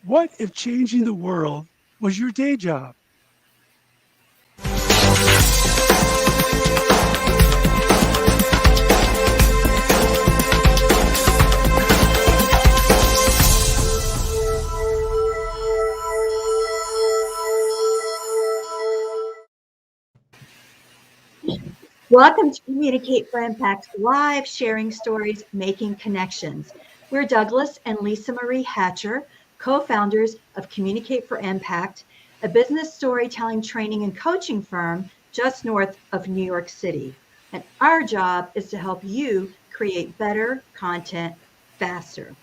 What if changing the world was your day job? Welcome to Communicate for Impact Live, sharing stories, making connections. We're Douglas and Lisa Marie Hatcher, co-founders of Communicate for Impact, a business storytelling training and coaching firm just north of New York City. And our job is to help you create better content faster.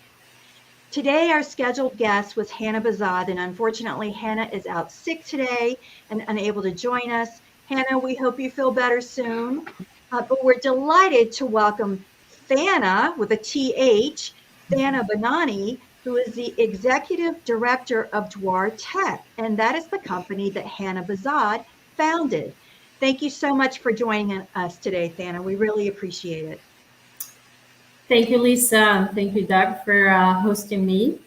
Today, our scheduled guest was Hanae Bezad, and unfortunately, Hannah is out sick today and unable to join us. Hannah, we hope you feel better soon. But we're delighted to welcome Thana with a TH, Thana Banani, who is the executive director of Dwar Tech, and that is the company that Hanae Bezad founded. Thank you so much for joining us today, Thana. We really appreciate it. Thank you, Lisa. Thank you, Doug, for hosting me.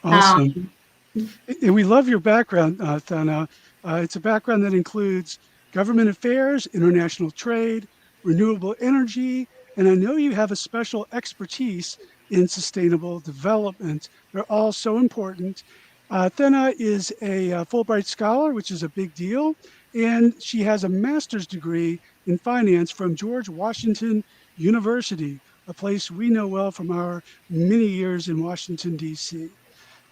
Awesome. And we love your background, Thana. It's a background that includes government affairs, international trade, renewable energy, and I know you have a special expertise in sustainable development. They're all so important. Thana is a Fulbright Scholar, which is a big deal, and she has a master's degree in finance from George Washington University, a place we know well from our many years in Washington, D.C.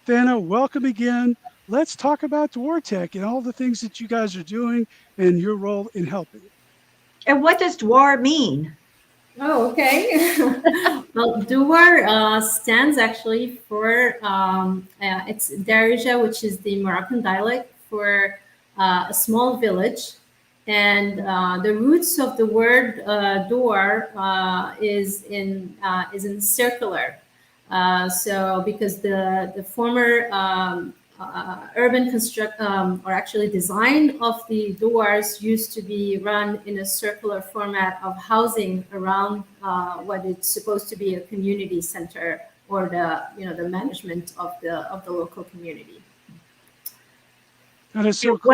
Thana, welcome again. Let's talk about Dwartech and all the things that you guys are doing and your role in helping. And what does Dwar mean? Oh, okay. Well, Duwar stands actually for it's Darija, which is the Moroccan dialect for a small village, and the roots of the word Duwar is in circular. So because the former urban construct or actually design of the doors used to be run in a circular format of housing around what is supposed to be a community center or the management of the local community. That is so cool.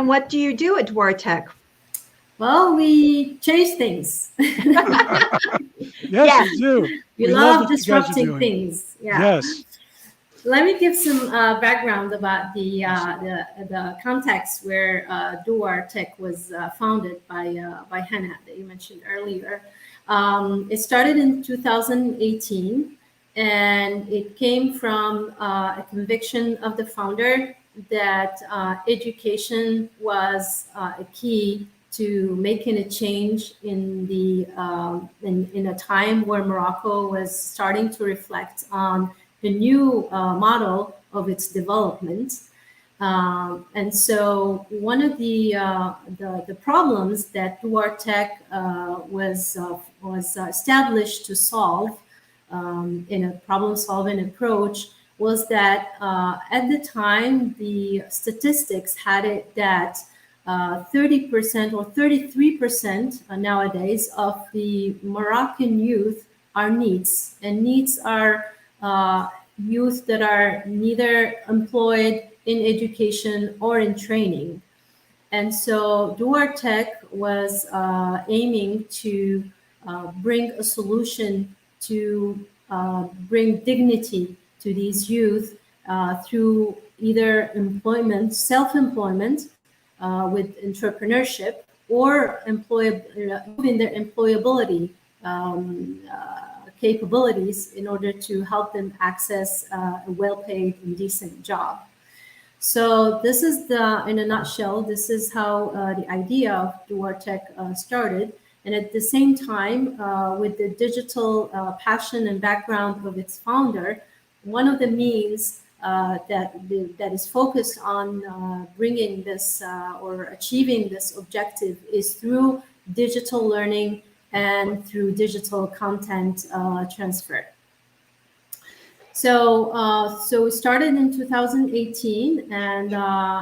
What do you do at Dwar Tech? Well, we change things. Yes, we do. We love disrupting things. Yeah. Yes. Let me give some background about the context where Dwar Tech was founded by Hanae that you mentioned earlier. It started in 2018, and it came from a conviction of the founder that education was a key to making a change in in a time where Morocco was starting to reflect on the new model of its development. And so one of the problems that Dwar Tech was established to solve in a problem-solving approach was that at the time, the statistics had it that 30% or 33% nowadays of the Moroccan youth are NEETs, and NEETs are youth that are neither employed in education or in training. And so Dwar Tech was aiming to bring a solution to bring dignity to these youth through either employment, self-employment with entrepreneurship, or improving their employability capabilities in order to help them access a well-paid and decent job. So this is in a nutshell, this is how the idea of Dwar Tech started. And at the same time, with the digital passion and background of its founder, one of the means that is focused on bringing this or achieving this objective is through digital learning and through digital content transfer. So we started in 2018, and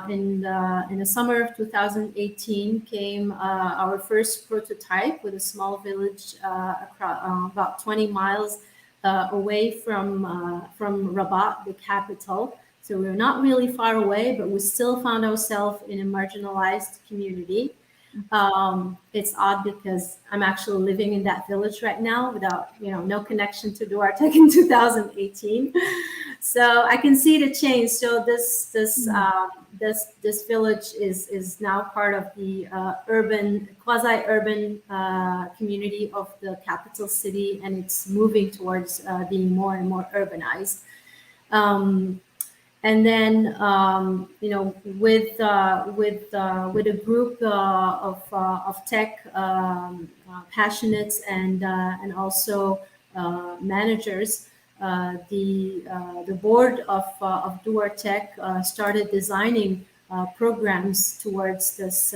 in the summer of 2018 came our first prototype with a small village about 20 miles away from Rabat, the capital. So we're not really far away, but we still found ourselves in a marginalized community. It's odd because I'm actually living in that village right now without, no connection to Duarte in 2018. So I can see the change. So this village is now part of the quasi-urban community of the capital city, and it's moving towards being more and more urbanized. And then with a group of tech passionates and also managers, the board of Duar Tech started designing programs towards this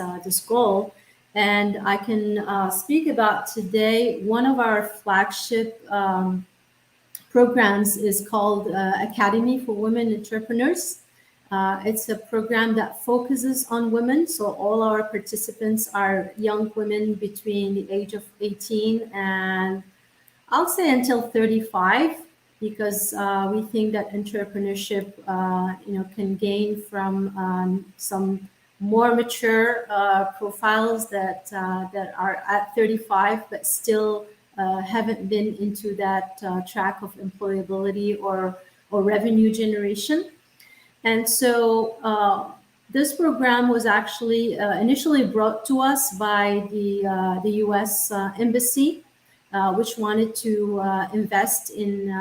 goal. And I can speak about today. One of our flagship programs is called Academy for Women Entrepreneurs. It's a program that focuses on women. So all our participants are young women between the age of 18 and I'll say until 35, because we think that entrepreneurship, can gain from some more mature profiles that are at 35, but still haven't been into that track of employability or revenue generation. And so this program was actually initially brought to us by the U.S. Embassy, which wanted to invest in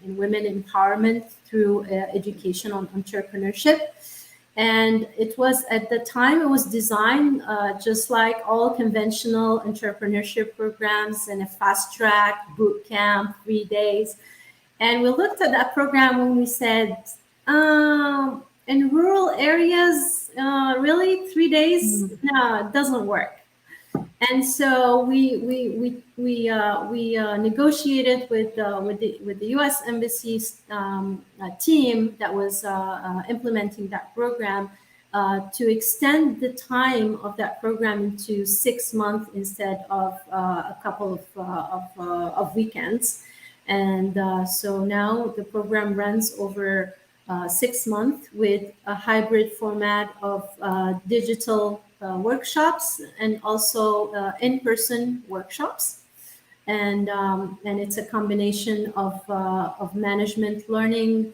women empowerment through education on entrepreneurship. And it was, at the time, it was designed just like all conventional entrepreneurship programs, and a fast track boot camp, 3 days. And we looked at that program when we said, in rural areas, really 3 days? No, it doesn't work. And so we negotiated with the U.S. Embassy's team that was implementing that program to extend the time of that program into 6 months instead of a couple of weekends. And so now the program runs over 6 months with a hybrid format of digital workshops and also in-person workshops, and it's a combination of management learning,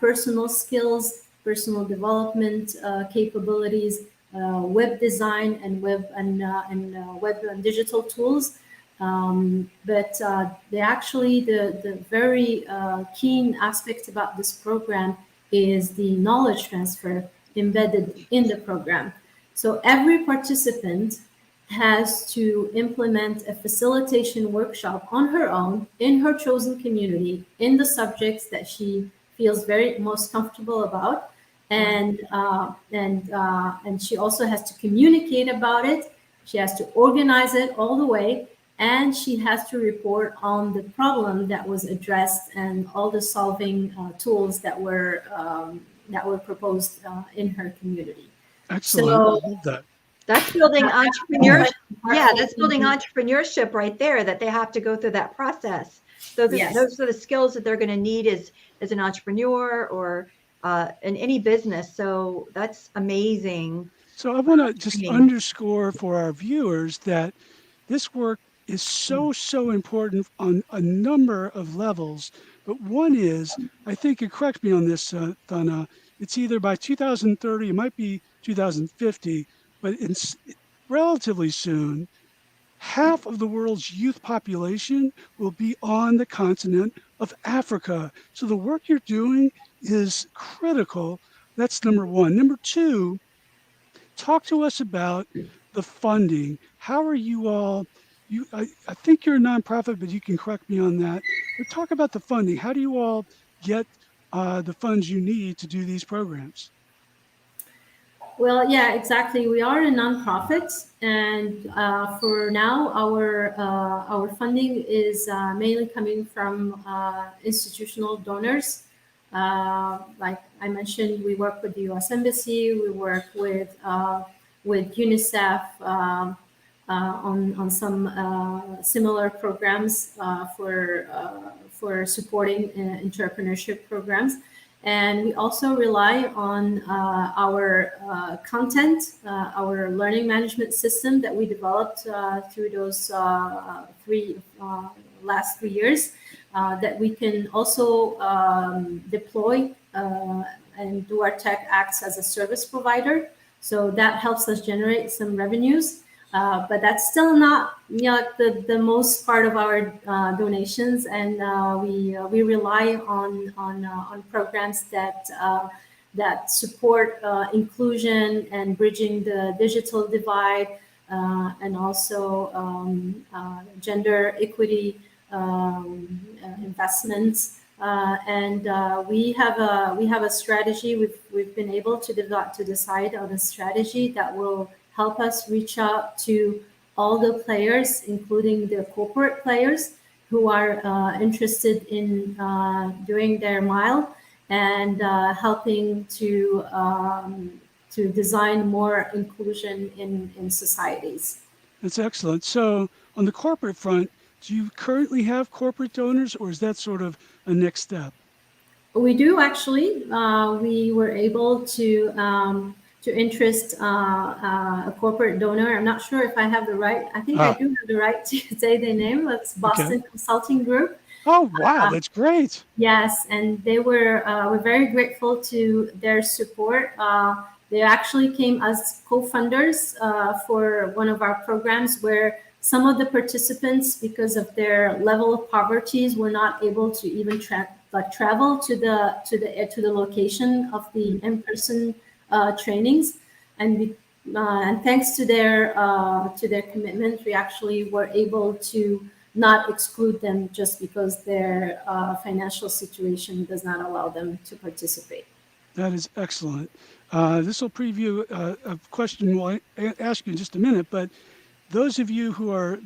personal skills, personal development capabilities, web design, and web and digital tools. But the very keen aspect about this program is the knowledge transfer embedded in the program. So every participant has to implement a facilitation workshop on her own in her chosen community in the subjects that she feels very most comfortable about, and she also has to communicate about it. She has to organize it all the way, and she has to report on the problem that was addressed and all the solving tools that were proposed in her community. Excellent. So, I love that. That's building entrepreneurship. Yeah, that's building entrepreneurship right there, that they have to go through that process. So those are the skills that they're going to need as an entrepreneur or in any business. So that's amazing. So I want to just underscore for our viewers that this work is so important on a number of levels. But one is, I think, and correct me on this, Thana, it's either by 2030, it might be 2050, but it's relatively soon, half of the world's youth population will be on the continent of Africa. So the work you're doing is critical. That's number one. Number two, talk to us about the funding. How are you all, I think you're a nonprofit, but you can correct me on that. But talk about the funding. How do you all get the funds you need to do these programs? Well, yeah, exactly. We are a nonprofit, and for now, our funding is mainly coming from institutional donors. Like I mentioned, we work with the U.S. Embassy. We work with UNICEF on some similar programs for supporting entrepreneurship programs. And we also rely on our content, our learning management system that we developed through those last 3 years that we can also deploy, and DuarTech acts as a service provider. So that helps us generate some revenues. But that's still not the most part of our donations, and we rely on programs that support inclusion and bridging the digital divide, and also gender equity investments. And we have a strategy. We've been able to decide on a strategy that will help us reach out to all the players, including the corporate players who are interested in doing their mile and helping to design more inclusion in societies. That's excellent. So on the corporate front, do you currently have corporate donors, or is that sort of a next step? We do actually. We were able to interest a corporate donor. I'm not sure if I have the right. I think I do have the right to say their name. It's Boston Consulting Group. Oh, wow, that's great. Yes, and they we're very grateful to their support. They actually came as co-funders for one of our programs where some of the participants, because of their level of poverty, were not able to even travel to the location of the in-person trainings, and thanks to their commitment, we actually were able to not exclude them just because their financial situation does not allow them to participate. That is excellent. This will preview a question we'll ask you in just a minute, but those of you who are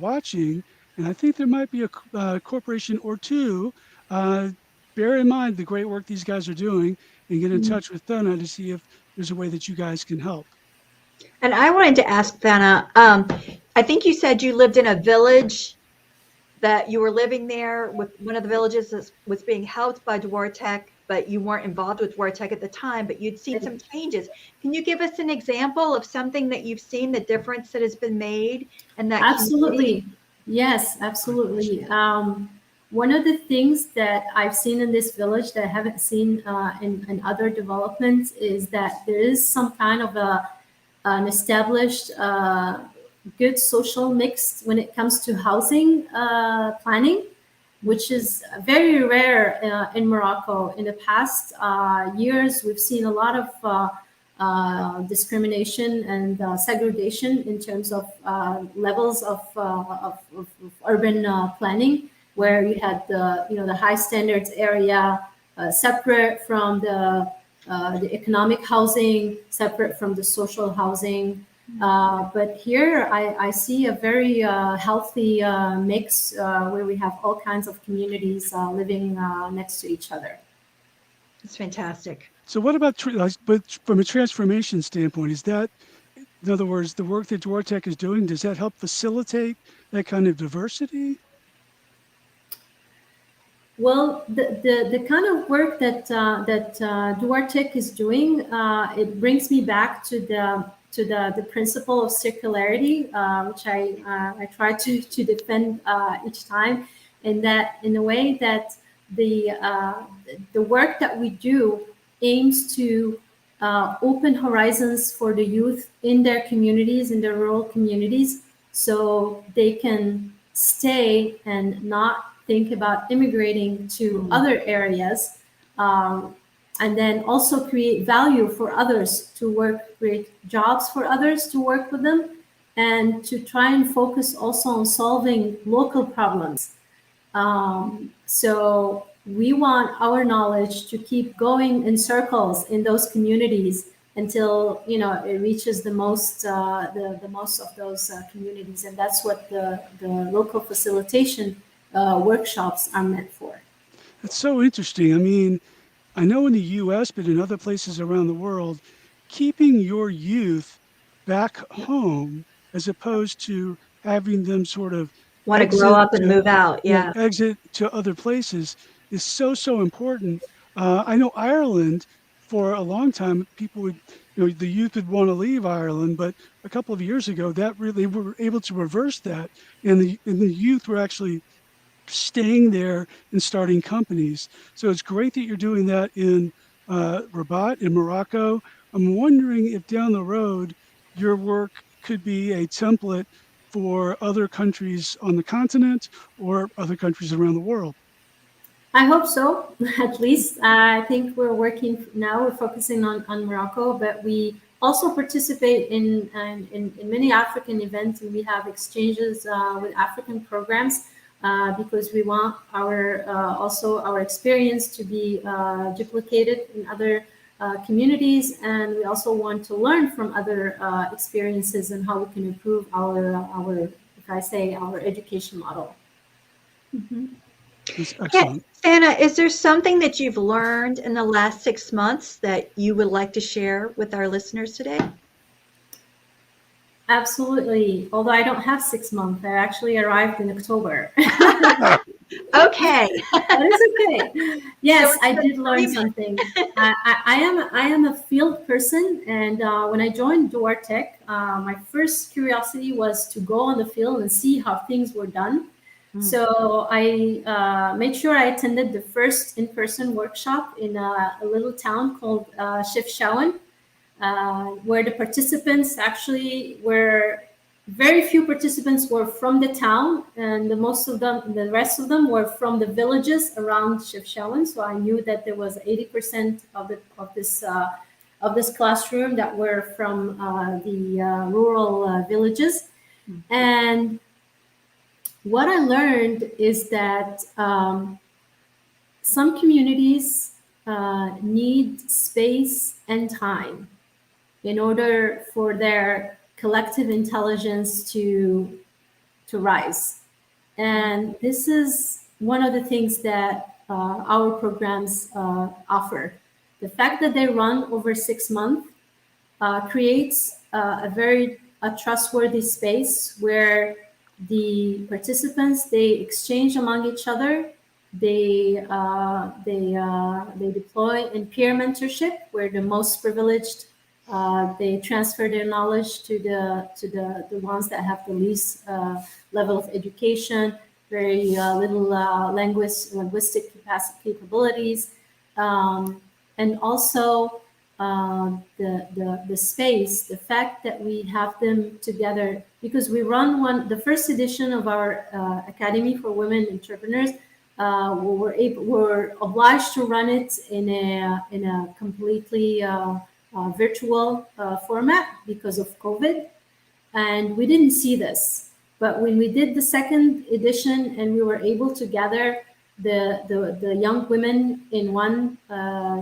watching, and I think there might be a corporation or two, bear in mind the great work these guys are doing and get in touch with Thana to see if there's a way that you guys can help. And I wanted to ask Thana, I think you said you lived in a village, that you were living there with one of the villages that was being helped by DuarTech, but you weren't involved with DuarTech at the time, but you'd seen some changes. Can you give us an example of something that you've seen, the difference that has been made in that Absolutely. community? Yes, absolutely. One of the things that I've seen in this village that I haven't seen in other developments is that there is some kind of an established good social mix when it comes to housing planning, which is very rare in Morocco. In the past years, we've seen a lot of discrimination and segregation in terms of levels of urban planning, where you had the high standards area separate from the economic housing, separate from the social housing. But here I see a very healthy mix where we have all kinds of communities living next to each other. It's fantastic. So what about, but from a transformation standpoint, is that, in other words, the work that DuarTech is doing, does that help facilitate that kind of diversity? Well, the kind of work that DuarTech is doing, it brings me back to the principle of circularity, which I try to defend each time, in the way that the work that we do aims to open horizons for the youth in their communities, in their rural communities, so they can stay and not think about immigrating to other areas, and then also create value for others to work, create jobs for others to work with them, and to try and focus also on solving local problems. So we want our knowledge to keep going in circles in those communities until it reaches the most the most of those communities, and that's what the local facilitation workshops are meant for. That's so interesting. I mean, I know in the US, but in other places around the world, keeping your youth back home as opposed to having them sort of Want to grow up and move out. Yeah. exit to other places is so important. I know Ireland, for a long time, people would, the youth would want to leave Ireland, but a couple of years ago, that really were able to reverse that, and the youth were actually staying there and starting companies. So it's great that you're doing that in Rabat in Morocco. I'm wondering if down the road your work could be a template for other countries on the continent or other countries around the world. I hope so, at least. I think we're working now, we're focusing on Morocco, but we also participate in many African events, and we have exchanges with African programs because we want our also our experience to be duplicated in other communities, and we also want to learn from other experiences and how we can improve our, if I say, our education model. Mhm. That's Yeah, excellent. Santa, is there something that you've learned in the last 6 months that you would like to share with our listeners today? Absolutely. Although I don't have 6 months, I actually arrived in October. Okay. But it's okay. Yes, So I it's did learn agreement. something. I am a field person, and when I joined DoorTech, my first curiosity was to go on the field and see how things were done. Mm. So I made sure I attended the first in-person workshop in a little town called Chefchaouen, where the participants actually were very few participants were from the town, and the rest of them were from the villages around Chefchaouen. So I knew that there was 80% of this classroom that were from the rural villages. And what I learned is that some communities need space and time in order for their collective intelligence to rise. And this is one of the things that our programs offer. The fact that they run over 6 months creates a trustworthy space where the participants, they exchange among each other. They deploy in peer mentorship, where the most privileged, they transfer their knowledge to the ones that have the least level of education, very little linguistic capabilities, and also the space, the fact that we have them together, because we run the first edition of our Academy for Women Entrepreneurs. We're obliged to run it in a completely virtual format because of COVID, and we didn't see this. But when we did the second edition and we were able to gather the young women in one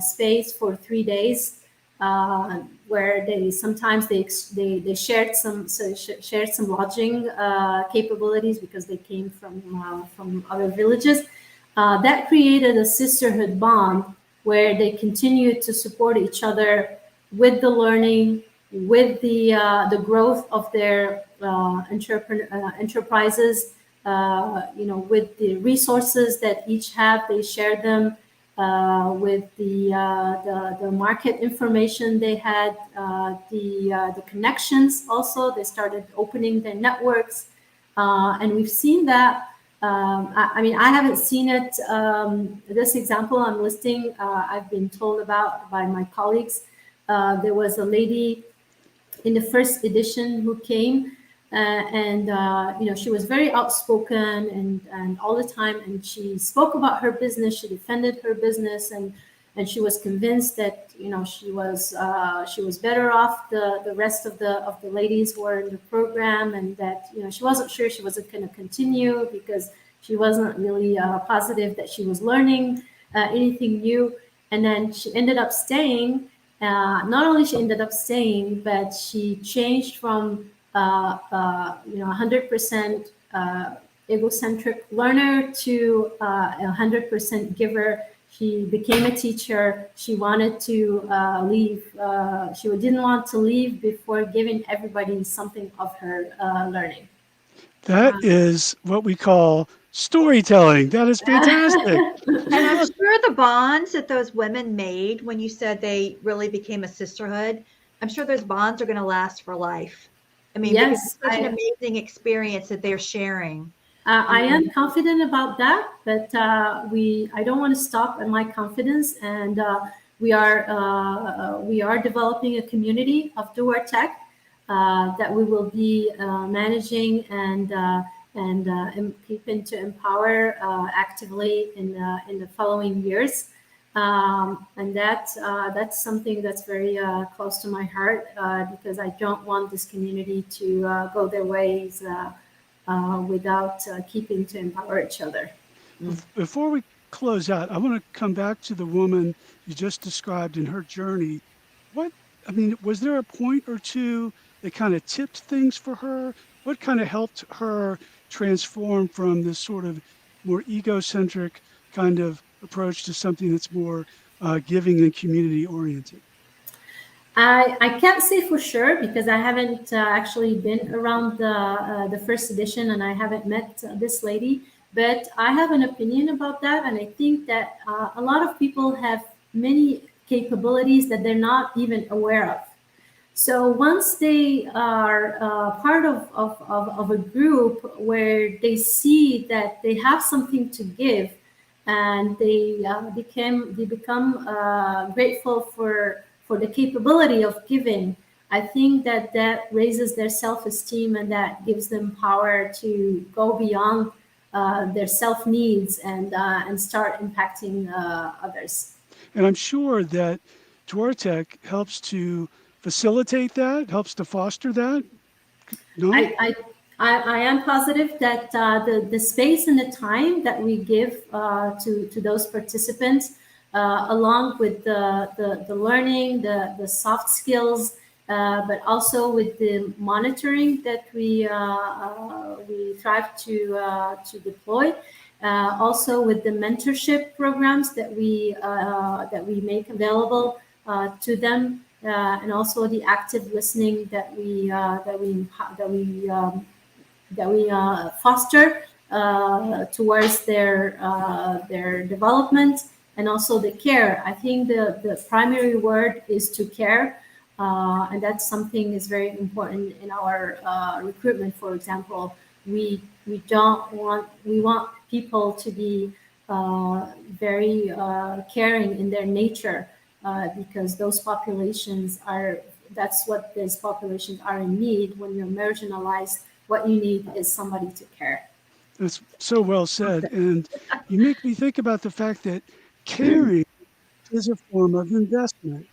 space for 3 days, where they sometimes they shared some lodging capabilities because they came from other villages. That created a sisterhood bond where they continued to support each other with the learning, with the growth of their enterprises. With the resources that each have, they share them. With the market information they had, the connections also, they started opening their networks, and we've seen that. I mean, I haven't seen it. This example I'm listing, I've been told about by my colleagues. There was a lady in the first edition who came, and she was very outspoken and all the time, and she spoke about her business, she defended her business, and she was convinced that she was better off the rest of the ladies who were in the program, and that she wasn't sure she wasn't going to continue because she wasn't really positive that she was learning anything new. And then she ended up staying. Not only she ended up staying, but she changed from 100% egocentric learner to 100% giver. She became a teacher. She wanted to leave. She didn't want to leave before giving everybody something of her learning. That is what we call storytelling. That is fantastic. And So I'm look, sure the bonds that those women made when you said they really became a sisterhood, I'm sure those bonds are going to last for life. I mean, because Yes, it's such an amazing experience that they're sharing. I am confident about that, but I don't want to stop at my confidence, and we are developing a community of doer tech that we will be managing and keeping to empower actively in the following years. And that's something that's very close to my heart because I don't want this community to go their ways without keeping to empower each other. before we close out, I want to come back to the woman you just described in her journey. What, I mean, was there a point or two that kind of tipped things for her? What kind of helped her transform from this sort of more egocentric kind of approach to something that's more giving and community oriented? I can't say for sure because I haven't actually been around the first edition and I haven't met this lady. But I have an opinion about that, and I think that a lot of people have many capabilities that they're not even aware of. So once they are part of a group where they see that they have something to give, and they become grateful for the capability of giving, I think that that raises their self-esteem and that gives them power to go beyond their self needs and start impacting others. And I'm sure that Tech helps to facilitate that, helps to foster that. No? I am positive that the space and the time that we give to those participants, along with the learning, the soft skills, but also with the monitoring that we strive to deploy, also with the mentorship programs that we make available to them, and also the active listening that we foster towards their development, and also the care. I think the primary word is to care, and that's something is very important in our recruitment. For example, we don't want we want people to be very caring in their nature because those populations are that's what these populations are in need. When you're marginalized, what you need is somebody to care. That's so well said. And you make me think about the fact that caring is a form of investment.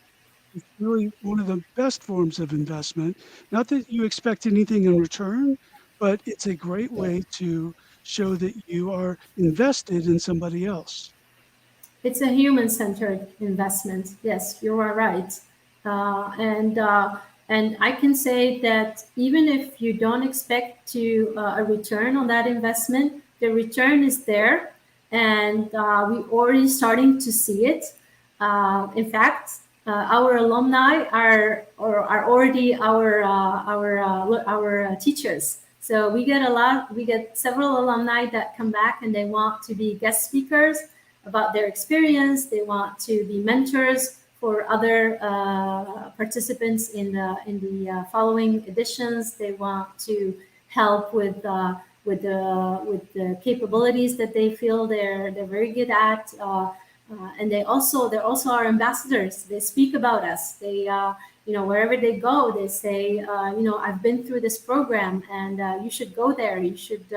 It's really one of the best forms of investment. Not that you expect anything in return, but it's a great way to show that you are invested in somebody else. It's a human-centered investment. Yes, you are right. And I can say that even if you don't expect to a return on that investment, the return is there, and we already starting to see it. In fact, our alumni are already our teachers. So we get a lot. We get several alumni that come back and they want to be guest speakers about their experience. They want to be mentors for other participants in the following editions. They want to help with the capabilities that they feel they're very good at. And they're also our ambassadors. They speak about us. They wherever they go, they say I've been through this program and you should go there. You should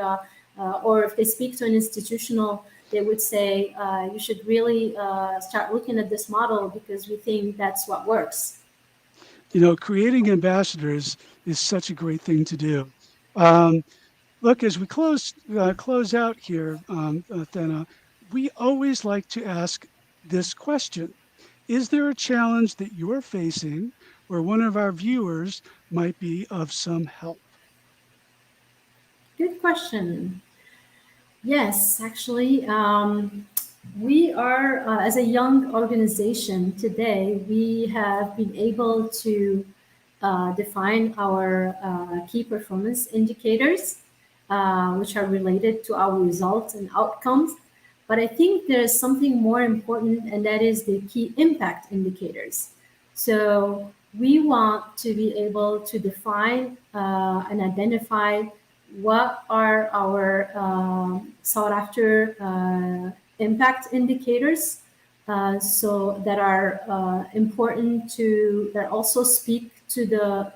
or if they speak to an institutional, they would say you should really start looking at this model because we think that's what works. Creating ambassadors is such a great thing to do. Um, Look, as we close out here, Thena, we always like to ask this question. Is there a challenge that you're facing where one of our viewers might be of some help? Good question. Yes, actually, we are, as a young organization today, we have been able to define our key performance indicators. which are related to our results and outcomes. But I think there's something more important, and that is the key impact indicators. So we want to be able to define and identify what are our sought after impact indicators, so that are important to, that also speak to the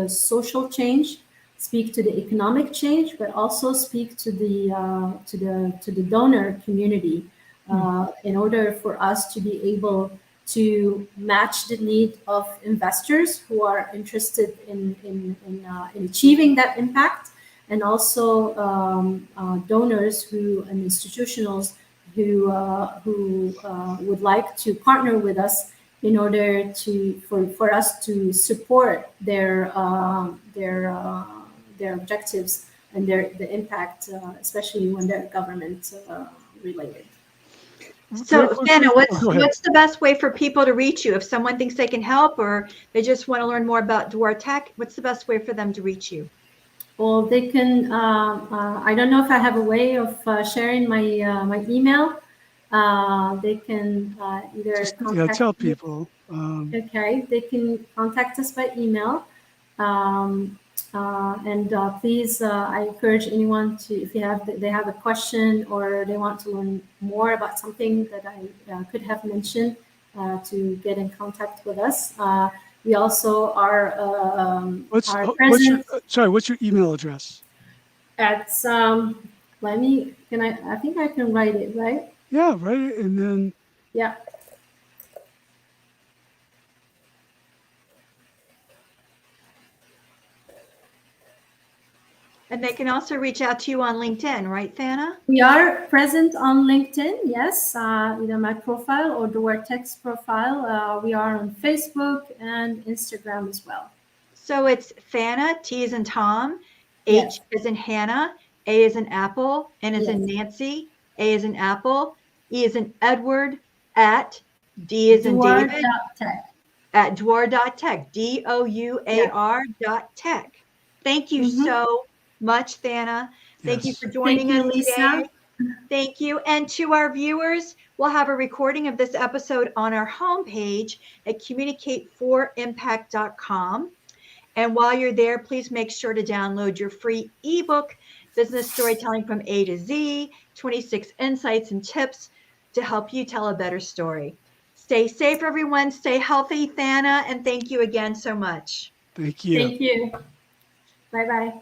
social change, speak to the economic change, but also speak to the donor community, in order for us to be able to match the need of investors who are interested in achieving that impact, and also donors who and institutionals who would like to partner with us in order to for us to support their objectives and the impact, especially when they're government related. So, Hannah, Go ahead. what's the best way for people to reach you? If someone thinks they can help, or they just want to learn more about Duar Tech, what's the best way for them to reach you? Well, they can. I don't know if I have a way of sharing my my email. They can either Just, contact tell me. people. Okay, they can contact us by email. And please, I encourage anyone to, if they have a question or they want to learn more about something that I could have mentioned, to get in contact with us. We also are present What's your email address? at I think I can write it, right? Yeah, right. And then Yeah. And they can also reach out to you on LinkedIn, right, Thana? We are present on LinkedIn, yes, either my profile or Duar Tech's profile. We are on Facebook and Instagram as well. So it's Thana, T as in Tom, Yes. H as in Hannah, A as in Apple, N as in Yes. Nancy, A as in Apple, E as in Edward, at D as in David, Duar.tech. at Douar.tech, DOUAR.tech. Thank you so much, Thana. Thank you yes. for joining Thank you, us Lisa. today. Thank you. And to our viewers, we'll have a recording of this episode on our homepage at communicate4impact.com. And while you're there, please make sure to download your free ebook, Business Storytelling from A to Z, 26 Insights and Tips to help you tell a better story. Stay safe, everyone. Stay healthy, Thana. And thank you again so much. Thank you. Thank you. Bye-bye.